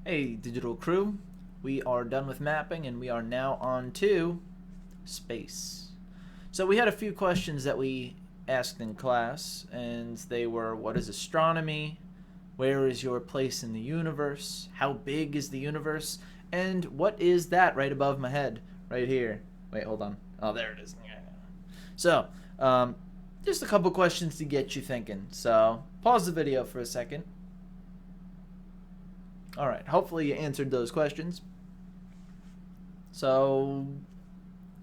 Hey, digital crew. We are done with mapping and we are now on to space. So we had a few questions that we asked in class, and they were, what is astronomy? Where is your place in the universe? How big is the universe? And what is that right above my head? Right here. Wait, hold on. Oh, there it is. So, just a couple questions to get you thinking. So, pause the video for a second. All right, hopefully you answered those questions. So,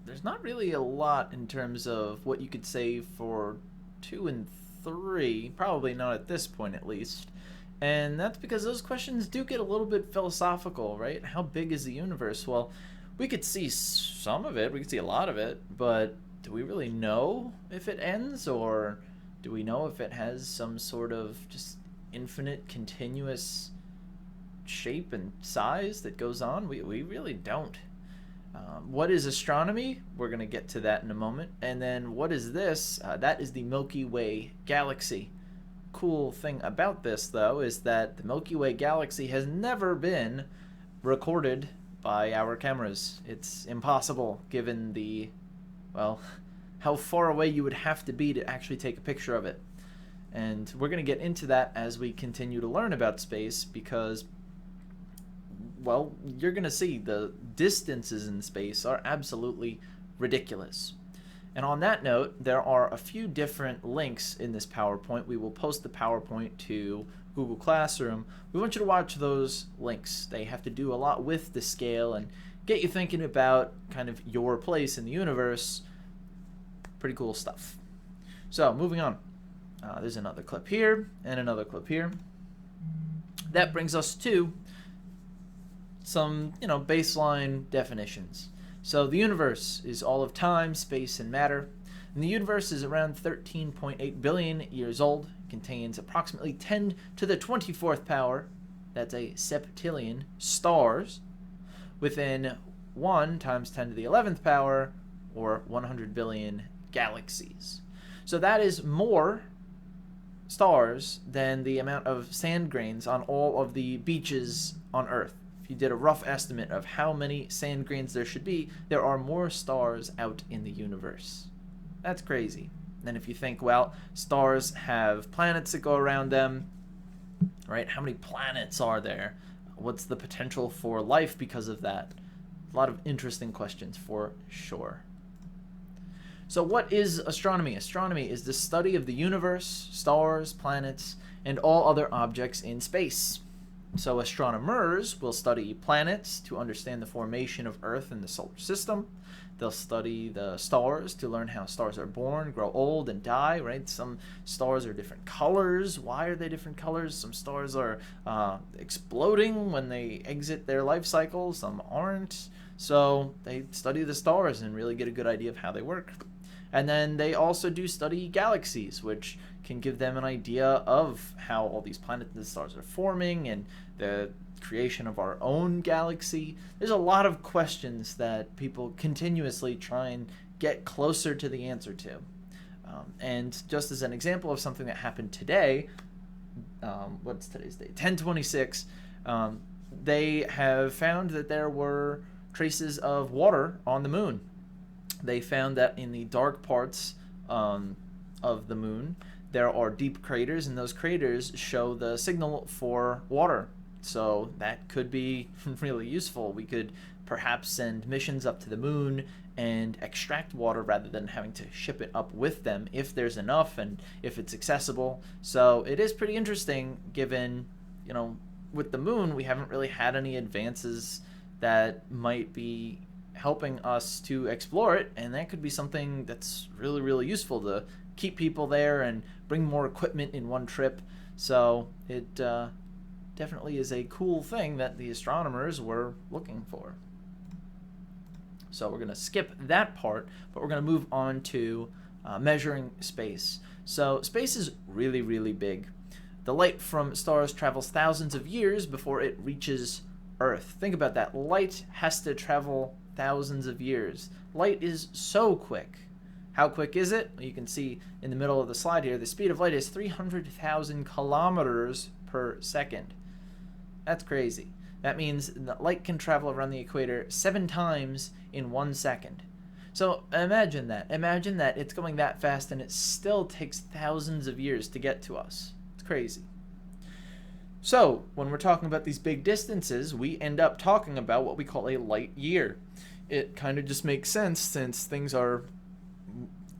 there's not really a lot in terms of what you could say for 2 and 3, probably not at this point at least. And that's because those questions do get a little bit philosophical, right? How big is the universe? Well, we could see some of it, we could see a lot of it, but do we really know if it ends, or do we know if it has some sort of just infinite, continuous shape and size that goes on? We really don't. What is astronomy? We're going to get to that in a moment. And then what is this? That is the Milky Way galaxy. Cool thing about this, though, is that the Milky Way galaxy has never been recorded by our cameras. It's impossible given the, well, how far away you would have to be to actually take a picture of it. And we're going to get into that as we continue to learn about space because, well, you're going to see the distances in space are absolutely ridiculous. And on that note, there are a few different links in this PowerPoint. We will post the PowerPoint to Google Classroom. We want you to watch those links. They have to do a lot with the scale and get you thinking about kind of your place in the universe. Pretty cool stuff. So, moving on. There's another clip here and another clip here. That brings us to some, baseline definitions. So the universe is all of time, space, and matter. And the universe is around 13.8 billion years old. It contains approximately 10 to the 24th power, that's a septillion, stars, within 1 times 10 to the 11th power, or 100 billion galaxies. So that is more stars than the amount of sand grains on all of the beaches on Earth. If you did a rough estimate of how many sand grains there should be, there are more stars out in the universe. That's crazy. And if you think, well, stars have planets that go around them, right? How many planets are there? What's the potential for life because of that? A lot of interesting questions for sure. So what is astronomy? Astronomy is the study of the universe, stars, planets, and all other objects in space. So astronomers will study planets to understand the formation of Earth and the solar system. They'll study the stars to learn how stars are born, grow old, and die, right? Some stars are different colors. Why are they different colors? Some stars are exploding when they exit their life cycle. Some aren't. So they study the stars and really get a good idea of how they work. And then they also do study galaxies, which can give them an idea of how all these planets and stars are forming and the creation of our own galaxy. There's a lot of questions that people continuously try and get closer to the answer to. And just as an example of something that happened today, what's today's date? 10/26, they have found that there were traces of water on the moon. They found that in the dark parts of the moon, there are deep craters, and those craters show the signal for water. So that could be really useful. We could perhaps send missions up to the moon and extract water rather than having to ship it up with them if there's enough and if it's accessible. So it is pretty interesting given, with the moon, we haven't really had any advances that might be helping us to explore it, and that could be something that's really, really useful to keep people there and bring more equipment in one trip. So it definitely is a cool thing that the astronomers were looking for. So we're going to skip that part, but we're going to move on to measuring space. So space is really, really big. The light from stars travels thousands of years before it reaches Earth. Think about that. Light has to travel thousands of years. Light is so quick. How quick is it? You can see in the middle of the slide here, the speed of light is 300,000 kilometers per second. That's crazy. That means that light can travel around the equator 7 times in 1 second. So imagine that. Imagine that it's going that fast and it still takes thousands of years to get to us. It's crazy. So when we're talking about these big distances, we end up talking about what we call a light year. It kind of just makes sense since things are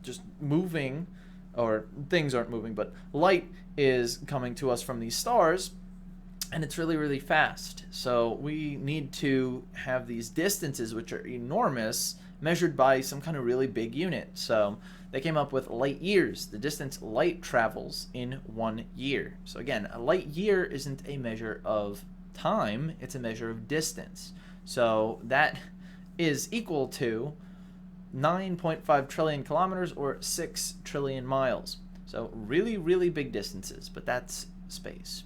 just moving, or things aren't moving, but light is coming to us from these stars, and it's really, really fast. So we need to have these distances, which are enormous, measured by some kind of really big unit. So they came up with light years, the distance light travels in 1 year. So again, a light year isn't a measure of time, it's a measure of distance. So that is equal to 9.5 trillion kilometers, or 6 trillion miles. So really, really big distances, but that's space.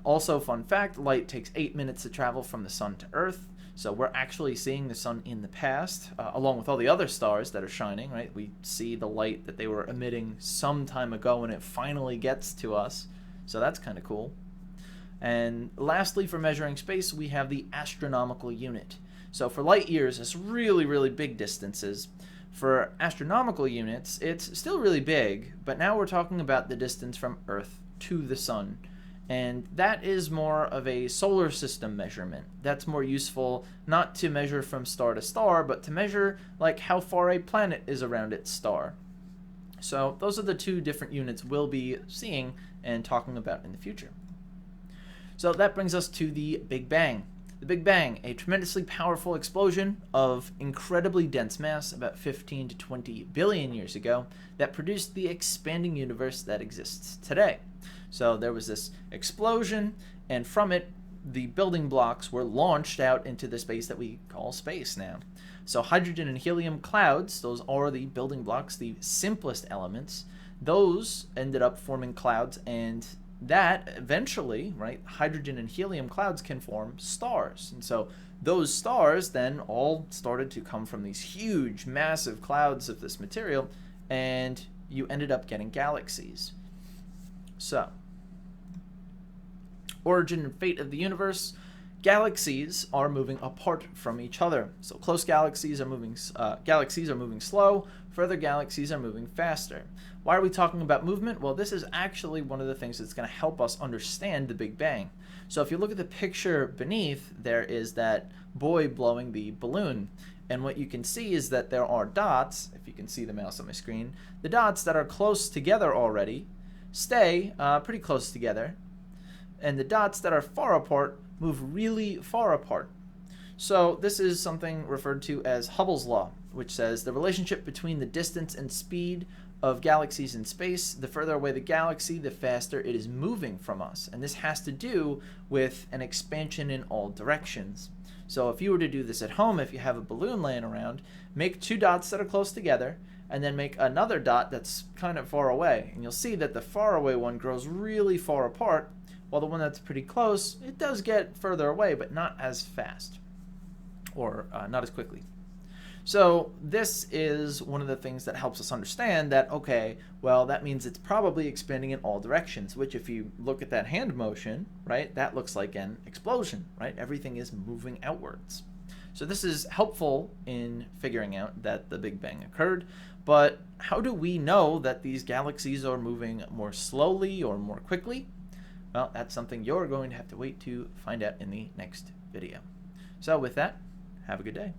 Also, fun fact, light takes 8 minutes to travel from the sun to Earth. So we're actually seeing the sun in the past, along with all the other stars that are shining, right? We see the light that they were emitting some time ago and it finally gets to us. So that's kind of cool. And lastly, for measuring space, we have the astronomical unit. So for light years, it's really, really big distances. For astronomical units, it's still really big, but now we're talking about the distance from Earth to the sun. And that is more of a solar system measurement. That's more useful not to measure from star to star, but to measure like how far a planet is around its star. So those are the two different units we'll be seeing and talking about in the future. So that brings us to the Big Bang. The Big Bang, a tremendously powerful explosion of incredibly dense mass about 15 to 20 billion years ago that produced the expanding universe that exists today. So there was this explosion, and from it, the building blocks were launched out into the space that we call space now. So hydrogen and helium clouds, those are the building blocks, the simplest elements, those ended up forming clouds, and that eventually, right, hydrogen and helium clouds can form stars. And so those stars then all started to come from these huge, massive clouds of this material, and you ended up getting galaxies. So, origin and fate of the universe. Galaxies are moving apart from each other. So close galaxies are moving slow, further galaxies are moving faster. Why are we talking about movement? Well, this is actually one of the things that's going to help us understand the Big Bang. So if you look at the picture beneath, there is that boy blowing the balloon. And what you can see is that there are dots, if you can see the mouse on my screen, the dots that are close together already stay pretty close together, and the dots that are far apart move really far apart. So this is something referred to as Hubble's law, which says the relationship between the distance and speed of galaxies in space, the further away the galaxy, the faster it is moving from us. And this has to do with an expansion in all directions. So if you were to do this at home, if you have a balloon laying around, make two dots that are close together, and then make another dot that's kind of far away. And you'll see that the far away one grows really far apart, while the one that's pretty close, it does get further away, but not as fast, or not as quickly. So this is one of the things that helps us understand that, okay, well, that means it's probably expanding in all directions, which if you look at that hand motion, right, that looks like an explosion, right? Everything is moving outwards. So this is helpful in figuring out that the Big Bang occurred, but how do we know that these galaxies are moving more slowly or more quickly? Well, that's something you're going to have to wait to find out in the next video. So with that, have a good day.